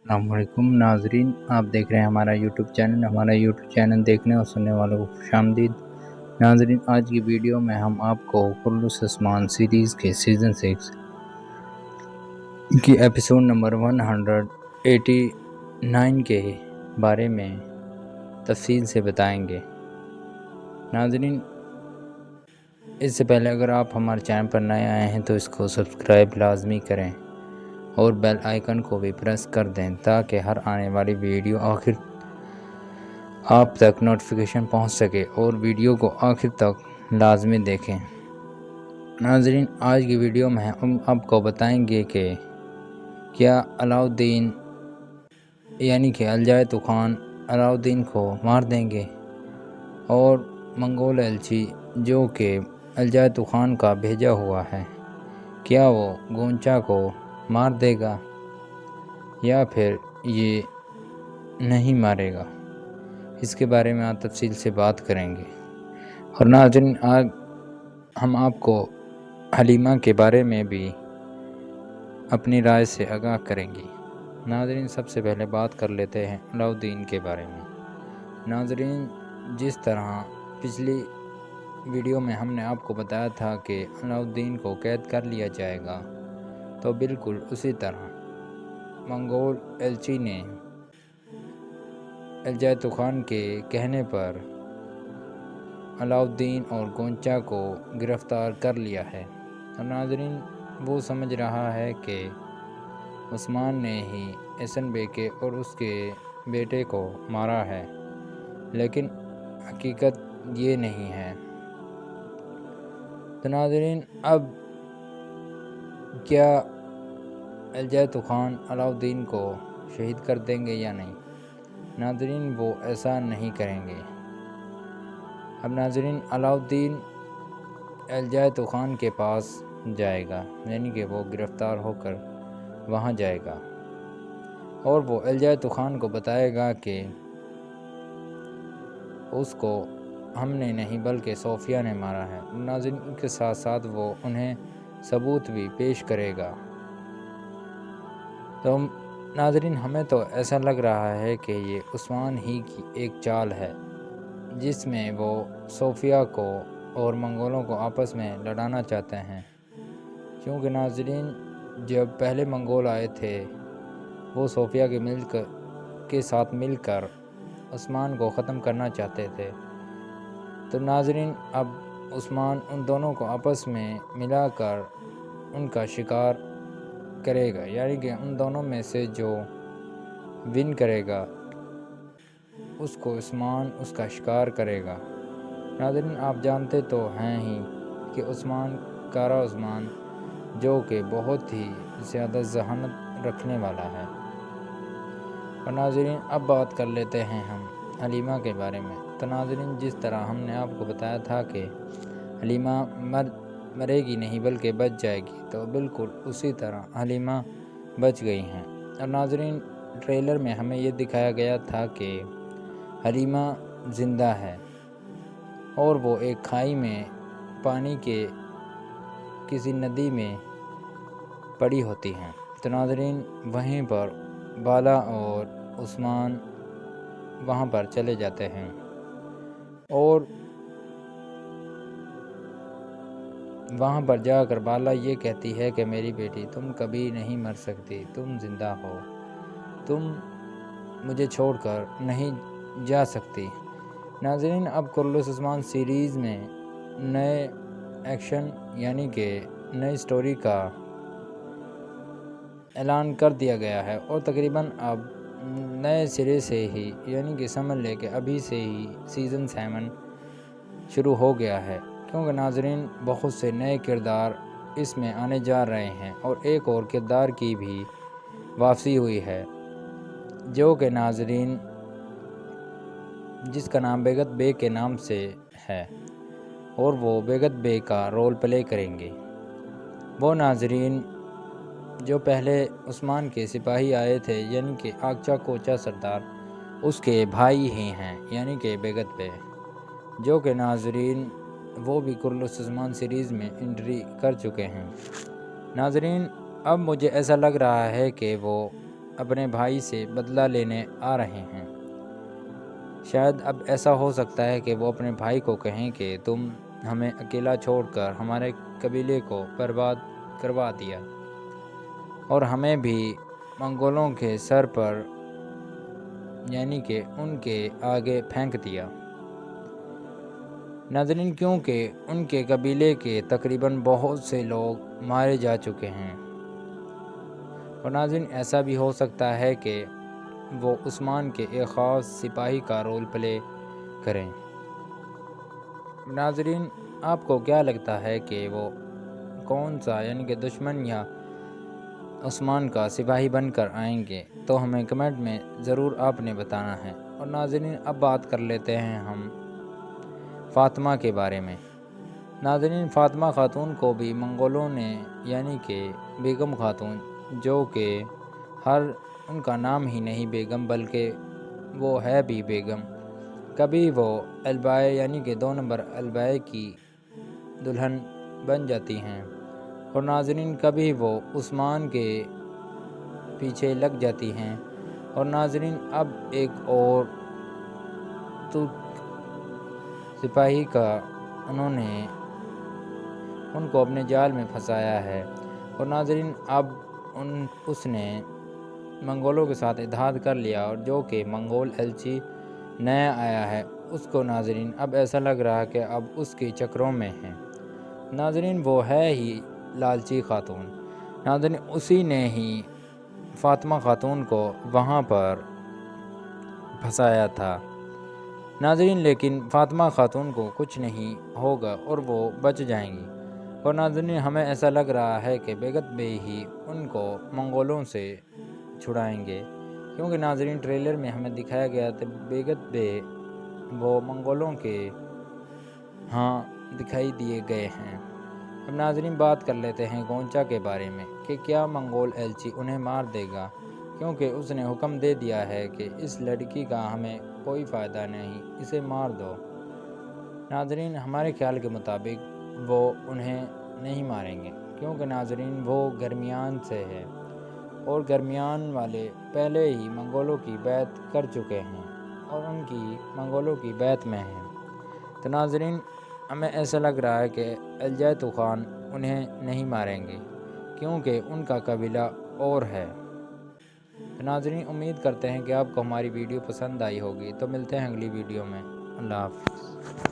السلام علیکم ناظرین، آپ دیکھ رہے ہیں ہمارا یوٹیوب چینل دیکھنے اور سننے والوں کو خوش آمدید۔ ناظرین، آج کی ویڈیو میں ہم آپ کو خلوص عثمان سیریز کے سیزن 6 کی ایپیسوڈ نمبر 189 کے بارے میں تفصیل سے بتائیں گے۔ ناظرین، اس سے پہلے اگر آپ ہمارے چینل پر نئے آئے ہیں تو اس کو سبسکرائب لازمی کریں اور بیل آئیکن کو بھی پریس کر دیں تاکہ ہر آنے والی ویڈیو آخر آپ تک نوٹیفیکیشن پہنچ سکے اور ویڈیو کو آخر تک لازمی دیکھیں۔ ناظرین، آج کی ویڈیو میں ہم آپ کو بتائیں گے کہ کیا علاؤالدین یعنی کہ الجاۃ خان علاؤالدین کو مار دیں گے، اور منگول ایلچی جو کہ الجاۃ خان کا بھیجا ہوا ہے، کیا وہ گونچا کو مار دے گا یا پھر یہ نہیں مارے گا؟ اس کے بارے میں آج تفصیل سے بات کریں گے۔ اور ناظرین، آج ہم آپ کو حلیمہ کے بارے میں بھی اپنی رائے سے آگاہ کریں گی۔ ناظرین، سب سے پہلے بات کر لیتے ہیں علاؤالدین کے بارے میں۔ ناظرین، جس طرح پچھلی ویڈیو میں ہم نے آپ کو بتایا تھا کہ علاؤالدین کو قید کر لیا جائے گا، تو بالکل اسی طرح منگول ایلچی نے الجاۃ خان کے کہنے پر علاؤالدین اور گونچا کو گرفتار کر لیا ہے۔ اور ناظرین، وہ سمجھ رہا ہے کہ عثمان نے ہی احسن بیگے اور اس کے بیٹے کو مارا ہے، لیکن حقیقت یہ نہیں ہے۔ تو ناظرین، اب کیا الجاۃ خان علاؤالدین کو شہید کر دیں گے یا نہیں؟ ناظرین، وہ ایسا نہیں کریں گے۔ اب ناظرین، علاؤالدین الجاۃ خان کے پاس جائے گا، یعنی کہ وہ گرفتار ہو کر وہاں جائے گا اور وہ الجاۃ خان کو بتائے گا کہ اس کو ہم نے نہیں بلکہ صوفیہ نے مارا ہے۔ ناظرین، کے ساتھ ساتھ وہ انہیں ثبوت بھی پیش کرے گا۔ تو ناظرین، ہمیں تو ایسا لگ رہا ہے کہ یہ عثمان ہی کی ایک چال ہے جس میں وہ صوفیہ کو اور منگولوں کو آپس میں لڑانا چاہتے ہیں، کیونکہ ناظرین، جب پہلے منگول آئے تھے وہ صوفیہ کے ملک کے ساتھ مل کر عثمان کو ختم کرنا چاہتے تھے۔ تو ناظرین، اب عثمان ان دونوں کو آپس میں ملا کر ان کا شکار کرے گا، یعنی کہ ان دونوں میں سے جو ون کرے گا اس کو عثمان اس کا شکار کرے گا۔ ناظرین، آپ جانتے تو ہیں ہی کہ عثمان کارا عثمان جو کہ بہت ہی زیادہ ذہانت رکھنے والا ہے۔ اور ناظرین، اب بات کر لیتے ہیں ہم حلیمہ کے بارے میں۔ تو ناظرین، جس طرح ہم نے آپ کو بتایا تھا کہ حلیمہ مرے گی نہیں بلکہ بچ جائے گی، تو بالکل اسی طرح حلیمہ بچ گئی ہیں۔ اور ناظرین، ٹریلر میں ہمیں یہ دکھایا گیا تھا کہ حلیمہ زندہ ہے اور وہ ایک کھائی میں پانی کے کسی ندی میں پڑی ہوتی ہیں۔ تو ناظرین، وہیں پر بالا اور عثمان وہاں پر چلے جاتے ہیں اور وہاں پر جا کر بالا یہ کہتی ہے کہ میری بیٹی، تم کبھی نہیں مر سکتی، تم زندہ ہو، تم مجھے چھوڑ کر نہیں جا سکتی۔ ناظرین، اب خلوص عثمان سیریز میں نئے ایکشن یعنی کہ نئی سٹوری کا اعلان کر دیا گیا ہے اور تقریباً اب نئے سرے سے ہی، یعنی کہ سمجھ لے کہ ابھی سے ہی سیزن 7 شروع ہو گیا ہے، کیونکہ ناظرین بہت سے نئے کردار اس میں آنے جا رہے ہیں اور ایک اور کردار کی بھی واپسی ہوئی ہے جو کہ ناظرین جس کا نام بیگت بے کے نام سے ہے، اور وہ بیگت بے کا رول پلے کریں گے۔ وہ ناظرین جو پہلے عثمان کے سپاہی آئے تھے، یعنی کہ آگچا کوچا سردار، اس کے بھائی ہی ہیں، یعنی کہ بیگت بے، جو کہ ناظرین وہ بھی خلوص عثمان سیریز میں انٹری کر چکے ہیں۔ ناظرین، اب مجھے ایسا لگ رہا ہے کہ وہ اپنے بھائی سے بدلہ لینے آ رہے ہیں۔ شاید اب ایسا ہو سکتا ہے کہ وہ اپنے بھائی کو کہیں کہ تم ہمیں اکیلا چھوڑ کر ہمارے قبیلے کو برباد کروا دیا اور ہمیں بھی منگولوں کے سر پر یعنی کہ ان کے آگے پھینک دیا۔ ناظرین، کیونکہ ان کے قبیلے کے تقریباً بہت سے لوگ مارے جا چکے ہیں، اور ناظرین ایسا بھی ہو سکتا ہے کہ وہ عثمان کے ایک خاص سپاہی کا رول پلے کریں۔ ناظرین، آپ کو کیا لگتا ہے کہ وہ کون سا یعنی کہ دشمن یا عثمان کا سپاہی بن کر آئیں گے؟ تو ہمیں کمنٹ میں ضرور آپ نے بتانا ہے۔ اور ناظرین، اب بات کر لیتے ہیں ہم فاطمہ کے بارے میں۔ ناظرین، فاطمہ خاتون کو بھی منگولوں نے یعنی کہ بیگم خاتون، جو کہ ان کا نام ہی نہیں بیگم بلکہ وہ ہے بھی بیگم، کبھی وہ البائے یعنی کہ 2 نمبر البائے کی دلہن بن جاتی ہیں، اور ناظرین کبھی وہ عثمان کے پیچھے لگ جاتی ہیں۔ اور ناظرین، اب ایک اور ترک سپاہی کا انہوں نے ان کو اپنے جال میں پھنسایا ہے، اور ناظرین اب اس نے منگولوں کے ساتھ اتحاد کر لیا، اور جو کہ منگول ایلچی نیا آیا ہے اس کو ناظرین اب ایسا لگ رہا ہے کہ اب اس کے چکروں میں ہیں۔ ناظرین وہ ہے ہی لالچی خاتون، ناظرین اسی نے ہی فاطمہ خاتون کو وہاں پر پھنسایا تھا۔ ناظرین لیکن فاطمہ خاتون کو کچھ نہیں ہوگا اور وہ بچ جائیں گی، اور ناظرین ہمیں ایسا لگ رہا ہے کہ بیگت بے ہی ان کو منگولوں سے چھڑائیں گے، کیونکہ ناظرین ٹریلر میں ہمیں دکھایا گیا تھا بیگت بے وہ منگولوں کے ہاں دکھائی دیے گئے ہیں۔ اب ناظرین بات کر لیتے ہیں گونچا کے بارے میں کہ کیا منگول ایلچی انہیں مار دے گا، کیونکہ اس نے حکم دے دیا ہے کہ اس لڑکی کا ہمیں کوئی فائدہ نہیں، اسے مار دو۔ ناظرین ہمارے خیال کے مطابق وہ انہیں نہیں ماریں گے، کیونکہ ناظرین وہ گرمیان سے ہے، اور گرمیان والے پہلے ہی منگولوں کی بیعت کر چکے ہیں اور ان کی منگولوں کی بیعت میں ہیں۔ تو ناظرین ہمیں ایسا لگ رہا ہے کہ الجیتو خان انہیں نہیں ماریں گے، کیونکہ ان کا قبیلہ اور ہے۔ تو ناظرین امید کرتے ہیں کہ آپ کو ہماری ویڈیو پسند آئی ہوگی، تو ملتے ہیں اگلی ویڈیو میں۔ اللہ حافظ۔